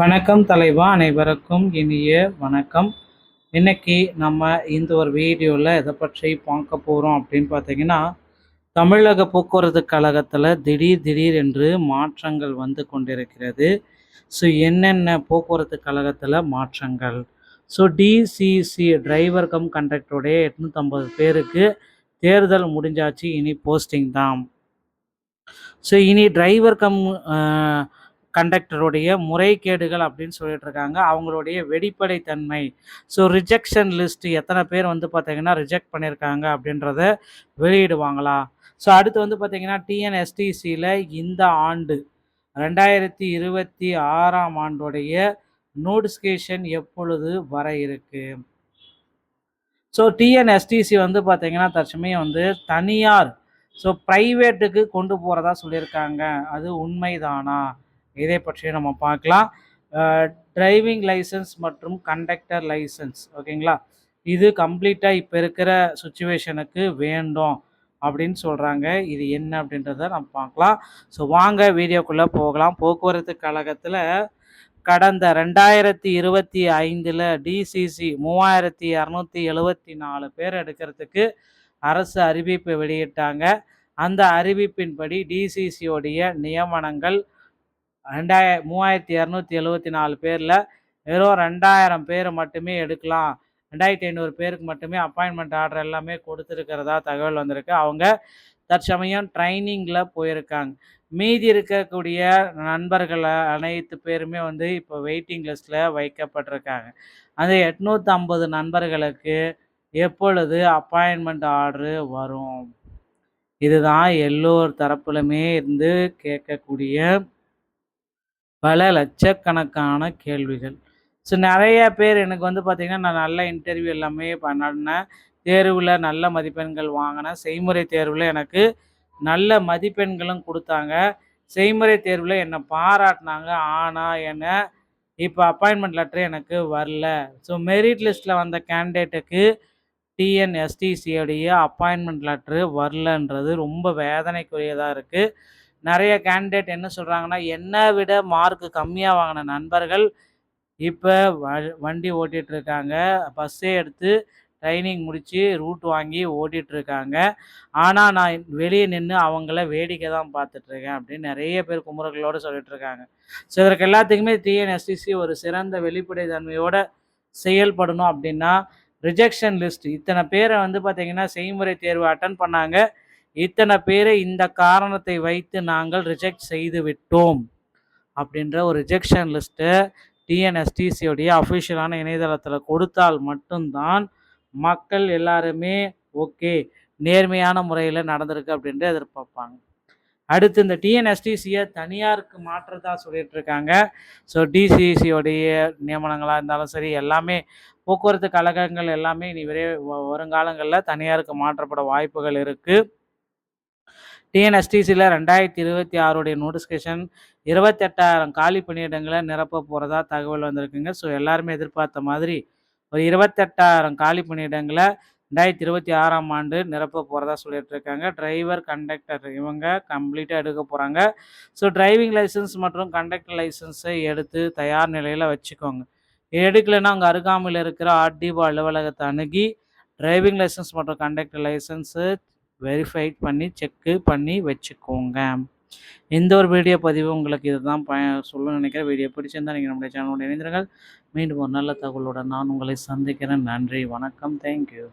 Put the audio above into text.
வணக்கம் தலைவா, அனைவருக்கும் இனிய வணக்கம். இன்னைக்கு நம்ம இந்த ஒரு வீடியோவில் எதை பற்றி பார்க்க போகிறோம் அப்படின்னு பார்த்தீங்கன்னா, தமிழக போக்குவரத்து கழகத்தில் திடீர் என்று மாற்றங்கள் வந்து கொண்டிருக்கிறது. ஸோ என்னென்ன போக்குவரத்து கழகத்தில் மாற்றங்கள்? ஸோ டிசிசி டிரைவர் கம் கண்டக்டருடைய 850 பேருக்கு தேர்தல் முடிஞ்சாச்சு, இனி போஸ்டிங் தான். ஸோ இனி டிரைவர் கம் கண்டக்டருடைய முறைகேடுகள் அப்படின்னு சொல்லிட்டு இருக்காங்க. அவங்களுடைய வெளிப்படைத்தன்மை, ஸோ ரிஜெக்ஷன் லிஸ்ட் எத்தனை பேர் வந்து பார்த்தீங்கன்னா ரிஜெக்ட் பண்ணியிருக்காங்க அப்படின்றத வெளியிடுவாங்களா? ஸோ அடுத்து வந்து பார்த்தீங்கன்னா டிஎன்எஸ்டிசியில் இந்த ஆண்டு 2026ஆம் ஆண்டுடைய நோட்டிஃபிகேஷன் எப்பொழுது வர இருக்கு? ஸோ டிஎன்எஸ்டிசி வந்து பார்த்தீங்கன்னா தற்சமயம் வந்து தனியார், ஸோ ப்ரைவேட்டுக்கு கொண்டு போகிறதா சொல்லியிருக்காங்க. அது உண்மைதானா? இதை பற்றி நம்ம பார்க்கலாம். டிரைவிங் லைசன்ஸ் மற்றும் கண்டக்டர் லைசன்ஸ், ஓகேங்களா, இது கம்ப்ளீட்டாக இப்போ இருக்கிற சுச்சுவேஷனுக்கு வேண்டும் அப்படின்னு சொல்கிறாங்க. இது என்ன அப்படின்றத நம்ம பார்க்கலாம். ஸோ வாங்க வீடியோக்குள்ளே போகலாம். போக்குவரத்து கழகத்தில் கடந்த 2025 டிசிசி 3274 பேர் எடுக்கிறதுக்கு அரசு அறிவிப்பு வெளியிட்டாங்க. அந்த அறிவிப்பின்படி டிசிசியோடைய நியமனங்கள் 3274 பேரில் வெறும் 2000 பேர் மட்டுமே எடுக்கலாம். 2500 பேருக்கு மட்டுமே அப்பாயின்மெண்ட் ஆர்டர் எல்லாமே கொடுத்துருக்கிறதா தகவல் வந்திருக்கு. அவங்க தற்சமயம் ட்ரைனிங்கில் போயிருக்காங்க. மீதி இருக்கக்கூடிய நண்பர்கள் அனைத்து பேருமே வந்து இப்போ வெயிட்டிங் லிஸ்ட்டில் வைக்கப்பட்டிருக்காங்க. அந்த 850 நண்பர்களுக்கு எப்பொழுது அப்பாயின்மெண்ட் ஆர்டரு வரும்? இதுதான் எல்லோர் தரப்புலுமே இருந்து கேட்கக்கூடிய பல லட்சக்கணக்கான கேள்விகள். ஸோ நிறைய பேர் எனக்கு வந்து பார்த்திங்கன்னா, நான் நல்ல இன்டர்வியூ எல்லாமே பண்ணேன், தேர்வில் நல்ல மதிப்பெண்கள் வாங்கினேன், செய்முறை தேர்வில் எனக்கு நல்ல மதிப்பெண்களும் கொடுத்தாங்க, செய்முறை தேர்வில் என்னை பாராட்டினாங்க. ஆனால் என்னை இப்போ அப்பாயின்மெண்ட் லெட்டர் எனக்கு வரல. ஸோ மெரிட் லிஸ்ட்டில் வந்த கேண்டிடேட்டுக்கு டிஎன்எஸ்டிசியோடைய அப்பாயின்மெண்ட் லெட்ரு வரலன்றது ரொம்ப வேதனைக்குரியதாக இருக்குது. நிறைய கேண்டிடேட் என்ன சொல்கிறாங்கன்னா, என்னை விட மார்க்கு கம்மியாக வாங்கின நண்பர்கள் இப்போ வண்டி ஓட்டிகிட்ருக்காங்க, பஸ்ஸே எடுத்து ட்ரைனிங் முடித்து ரூட் வாங்கி ஓட்டிகிட்ருக்காங்க. ஆனால் நான் வெளியே நின்று அவங்கள வேடிக்கை தான் பார்த்துட்ருக்கேன் அப்படின்னு நிறைய பேர் குமுறல்களோடு சொல்லிகிட்ருக்காங்க. ஸோ இதற்கு எல்லாத்துக்குமே டிஎன்எஸ்டிசி ஒரு சிறந்த வெளிப்படை தன்மையோடு செயல்படணும். அப்படின்னா ரிஜெக்ஷன் லிஸ்ட், இத்தனை பேரை வந்து பார்த்திங்கன்னா செய்முறை தேர்வு அட்டன் பண்ணாங்க, இத்தனை பேரை இந்த காரணத்தை வைத்து நாங்கள் ரிஜெக்ட் செய்து விட்டோம் அப்படின்ற ஒரு ரிஜெக்ஷன் லிஸ்ட்டு டிஎன்எஸ்டிசியோடைய அஃபிஷியலான இணையதளத்தில் கொடுத்தால் மட்டும்தான் மக்கள் எல்லாருமே ஓகே, நேர்மையான முறையில் நடந்திருக்கு அப்படின்ட்டு எதிர்பார்ப்பாங்க. அடுத்து இந்த டிஎன்எஸ்டிசியை தனியாருக்கு மாற்றதா சொல்லிட்டு இருக்காங்க. ஸோ டிசிசியோடைய நியமனங்களாக இருந்தாலும் சரி, எல்லாமே போக்குவரத்து கழகங்கள் எல்லாமே இனி வருங்காலங்களில் தனியாருக்கு மாற்றப்பட வாய்ப்புகள் இருக்குது. டிஎன்எஸ்டிசியில் 2026 நோட்டிஃபிகேஷன் 28,000 காலி பணியிடங்களை நிரப்ப போகிறதா தகவல் வந்திருக்குங்க. ஸோ எல்லாருமே எதிர்பார்த்த மாதிரி ஒரு 28,000 காலி பணியிடங்களை 2026ஆம் ஆண்டு நிரப்ப போகிறதா சொல்லிட்டு இருக்காங்க. டிரைவர், கண்டக்டர் இவங்க கம்ப்ளீட்டாக எடுக்க போகிறாங்க. ஸோ டிரைவிங் லைசன்ஸ் மற்றும் கண்டக்டர் லைசன்ஸை எடுத்து தயார் நிலையில் வச்சுக்கோங்க. எடுக்கலைன்னா அங்கே அருகாமையில் இருக்கிற ஆர்டிஓ அலுவலகத்தை அணுகி டிரைவிங் லைசன்ஸ் மற்றும் கண்டக்டர் லைசன்ஸு வெரிஃபை பண்ணி செக்கு பண்ணி வச்சுக்கோங்க. இந்த ஒரு வீடியோ பதிவு உங்களுக்கு இதுதான் சொல்ல நினைக்கிறேன். வீடியோ பிடிச்சிருந்தால் நீங்கள் நம்முடைய சேனலோட இணைந்திருங்கள். மீண்டும் ஒரு நல்ல தகவலுடன் நான் உங்களை சந்திக்கிறேன். நன்றி, வணக்கம், தேங்க்யூ.